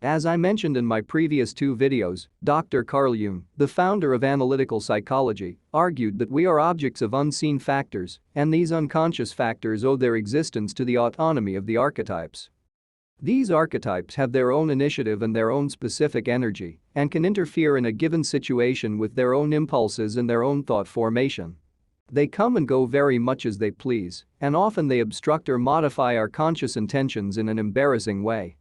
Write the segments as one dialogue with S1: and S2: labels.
S1: As I mentioned in my previous two videos, Dr. Carl Jung, the founder of analytical psychology, argued that we are objects of unseen factors, and these unconscious factors owe their existence to the autonomy of the archetypes. These archetypes have their own initiative and their own specific energy, and can interfere in a given situation with their own impulses and their own thought formation. They come and go very much as they please, and often they obstruct or modify our conscious intentions in an embarrassing way.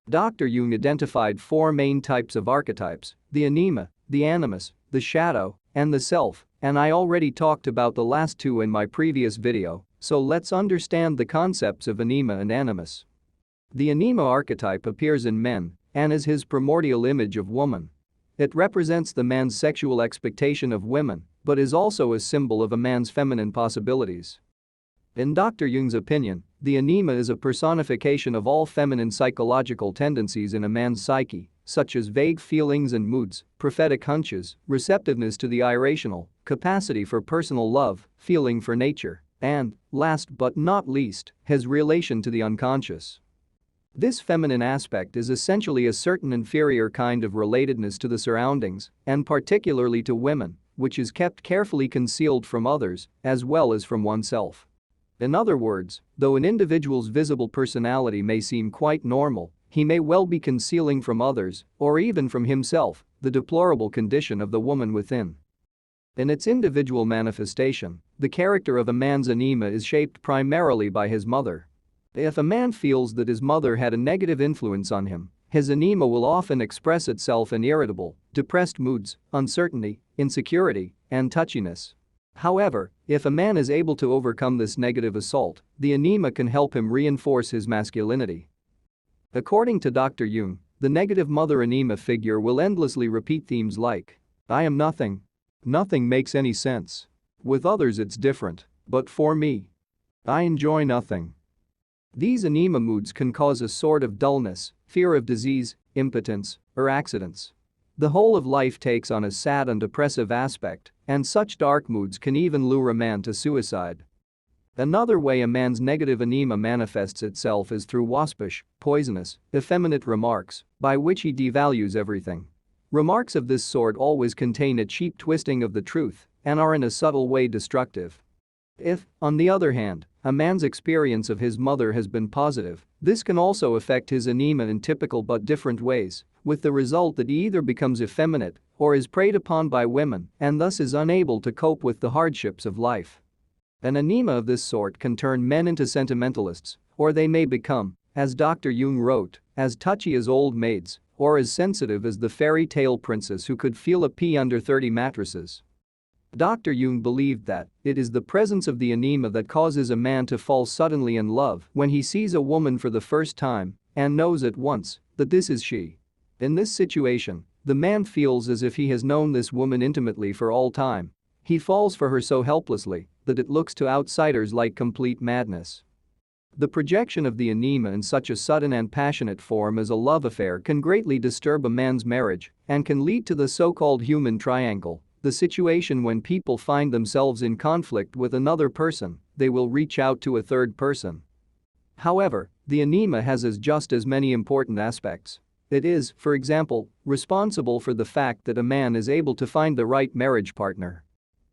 S1: Dr. Jung identified four main types of archetypes: the anima, the animus, the shadow, and the self, and I already talked about the last two in my previous video, so let's understand the concepts of anima and animus. The anima archetype appears in men and is his primordial image of woman. It represents the man's sexual expectation of women, but is also a symbol of a man's feminine possibilities. In Dr. Jung's opinion, the anima is a personification of all feminine psychological tendencies in a man's psyche, such as vague feelings and moods, prophetic hunches, receptiveness to the irrational, capacity for personal love, feeling for nature, and, last but not least, his relation to the unconscious. This feminine aspect is essentially a certain inferior kind of relatedness to the surroundings, and particularly to women, which is kept carefully concealed from others as well as from oneself. In other words, though an individual's visible personality may seem quite normal, he may well be concealing from others, or even from himself, the deplorable condition of the woman within. In its individual manifestation, the character of a man's anima is shaped primarily by his mother. If a man feels that his mother had a negative influence on him, his anima will often express itself in irritable, depressed moods, uncertainty, insecurity, and touchiness. However, if a man is able to overcome this negative assault, the anima can help him reinforce his masculinity. According to Dr. Jung, the negative mother anima figure will endlessly repeat themes like, "I am nothing. Nothing makes any sense. With others it's different, but for me, I enjoy nothing." These anima moods can cause a sort of dullness, fear of disease, impotence, or accidents. The whole of life takes on a sad and depressive aspect, and such dark moods can even lure a man to suicide. Another way a man's negative anima manifests itself is through waspish, poisonous, effeminate remarks, by which he devalues everything. Remarks of this sort always contain a cheap twisting of the truth and are in a subtle way destructive. If, on the other hand, a man's experience of his mother has been positive, this can also affect his anima in typical but different ways, with the result that he either becomes effeminate or is preyed upon by women and thus is unable to cope with the hardships of life. An anima of this sort can turn men into sentimentalists, or they may become, as Dr. Jung wrote, as touchy as old maids or as sensitive as the fairy tale princess who could feel a pea under 30 mattresses. Dr. Jung believed that it is the presence of the anima that causes a man to fall suddenly in love when he sees a woman for the first time and knows at once that this is she. In this situation, the man feels as if he has known this woman intimately for all time. He falls for her so helplessly that it looks to outsiders like complete madness. The projection of the anima in such a sudden and passionate form as a love affair can greatly disturb a man's marriage and can lead to the so-called human triangle, the situation when people find themselves in conflict with another person, they will reach out to a third person. However, the anima has just as many important aspects. It is, for example, responsible for the fact that a man is able to find the right marriage partner.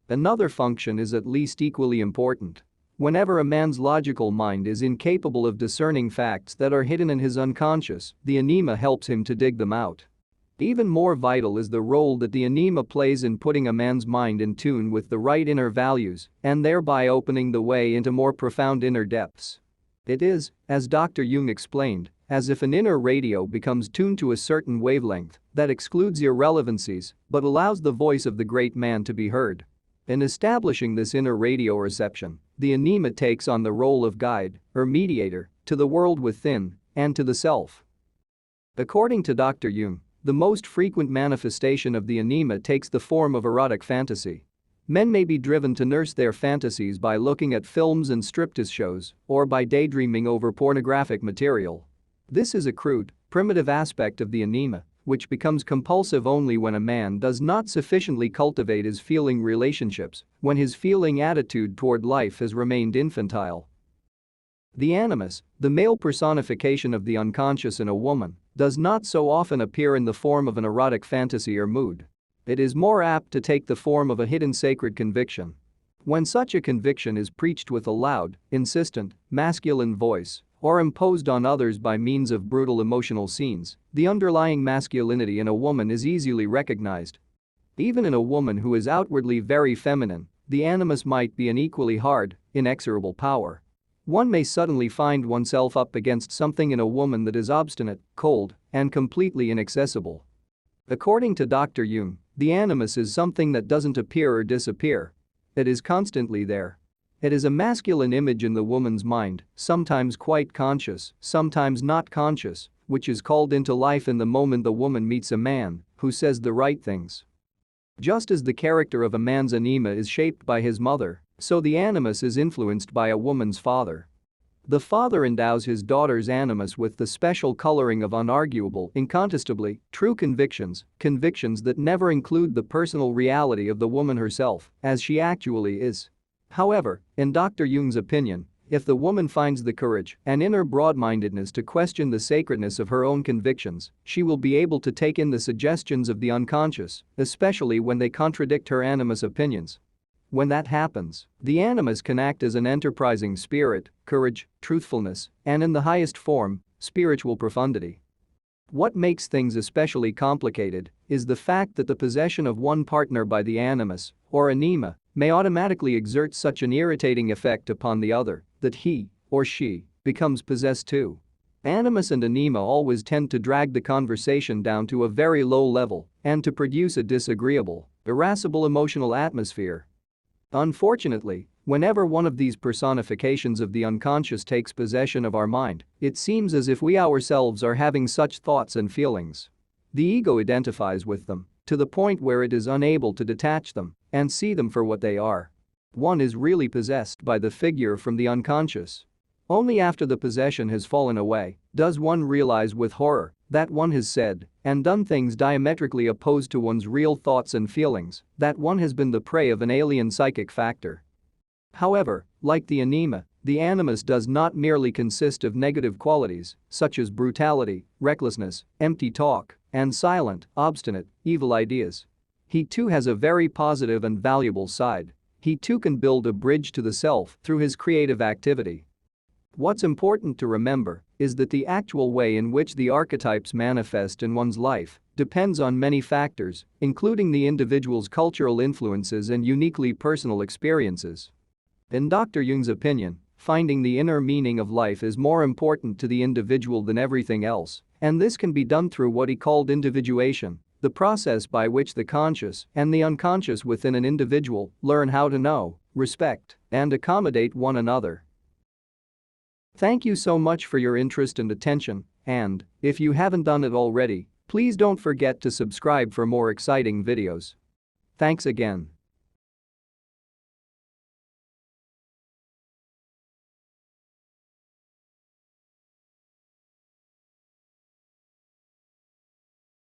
S1: Another function is at least equally important. Whenever a man's logical mind is incapable of discerning facts that are hidden in his unconscious, the anima helps him to dig them out. Even more vital is the role that the anima plays in putting a man's mind in tune with the right inner values and thereby opening the way into more profound inner depths. It is, as Dr. Jung explained, as if an inner radio becomes tuned to a certain wavelength that excludes irrelevancies but allows the voice of the great man to be heard. In establishing this inner radio reception, the anima takes on the role of guide or mediator to the world within and to the self. According to Dr. Jung, the most frequent manifestation of the anima takes the form of erotic fantasy. Men may be driven to nurse their fantasies by looking at films and striptease shows or by daydreaming over pornographic material. This is a crude, primitive aspect of the anima, which becomes compulsive only when a man does not sufficiently cultivate his feeling relationships, when his feeling attitude toward life has remained infantile. The animus, the male personification of the unconscious in a woman, does not so often appear in the form of an erotic fantasy or mood. It is more apt to take the form of a hidden sacred conviction. When such a conviction is preached with a loud, insistent, masculine voice, or imposed on others by means of brutal emotional scenes, the underlying masculinity in a woman is easily recognized. Even in a woman who is outwardly very feminine, the animus might be an equally hard, inexorable power. One may suddenly find oneself up against something in a woman that is obstinate, cold, and completely inaccessible. According to Dr. Jung, the animus is something that doesn't appear or disappear. It is constantly there. It is a masculine image in the woman's mind, sometimes quite conscious, sometimes not conscious, which is called into life in the moment the woman meets a man who says the right things. Just as the character of a man's anima is shaped by his mother, so the animus is influenced by a woman's father. The father endows his daughter's animus with the special coloring of unarguable, incontestably, true convictions that never include the personal reality of the woman herself, as she actually is. However, in Dr. Jung's opinion, if the woman finds the courage and inner broad-mindedness to question the sacredness of her own convictions, she will be able to take in the suggestions of the unconscious, especially when they contradict her animus opinions. When that happens, the animus can act as an enterprising spirit, courage, truthfulness, and in the highest form, spiritual profundity. What makes things especially complicated is the fact that the possession of one partner by the animus, or anima, may automatically exert such an irritating effect upon the other that he, or she, becomes possessed too. Animus and anima always tend to drag the conversation down to a very low level and to produce a disagreeable, irascible emotional atmosphere. Unfortunately, whenever one of these personifications of the unconscious takes possession of our mind, it seems as if we ourselves are having such thoughts and feelings. The ego identifies with them to the point where it is unable to detach them and see them for what they are. One is really possessed by the figure from the unconscious. Only after the possession has fallen away does one realize with horror that one has said and done things diametrically opposed to one's real thoughts and feelings, that one has been the prey of an alien psychic factor. However, like the anima, the animus does not merely consist of negative qualities such as brutality, recklessness, empty talk, and silent, obstinate, evil ideas. He too has a very positive and valuable side. He too can build a bridge to the self through his creative activity. What's important to remember is that the actual way in which the archetypes manifest in one's life depends on many factors, including the individual's cultural influences and uniquely personal experiences. In Dr. Jung's opinion, finding the inner meaning of life is more important to the individual than everything else, and this can be done through what he called individuation, the process by which the conscious and the unconscious within an individual learn how to know, respect, and accommodate one another. Thank you so much for your interest and attention, and, if you haven't done it already, please don't forget to subscribe for more exciting videos. Thanks again.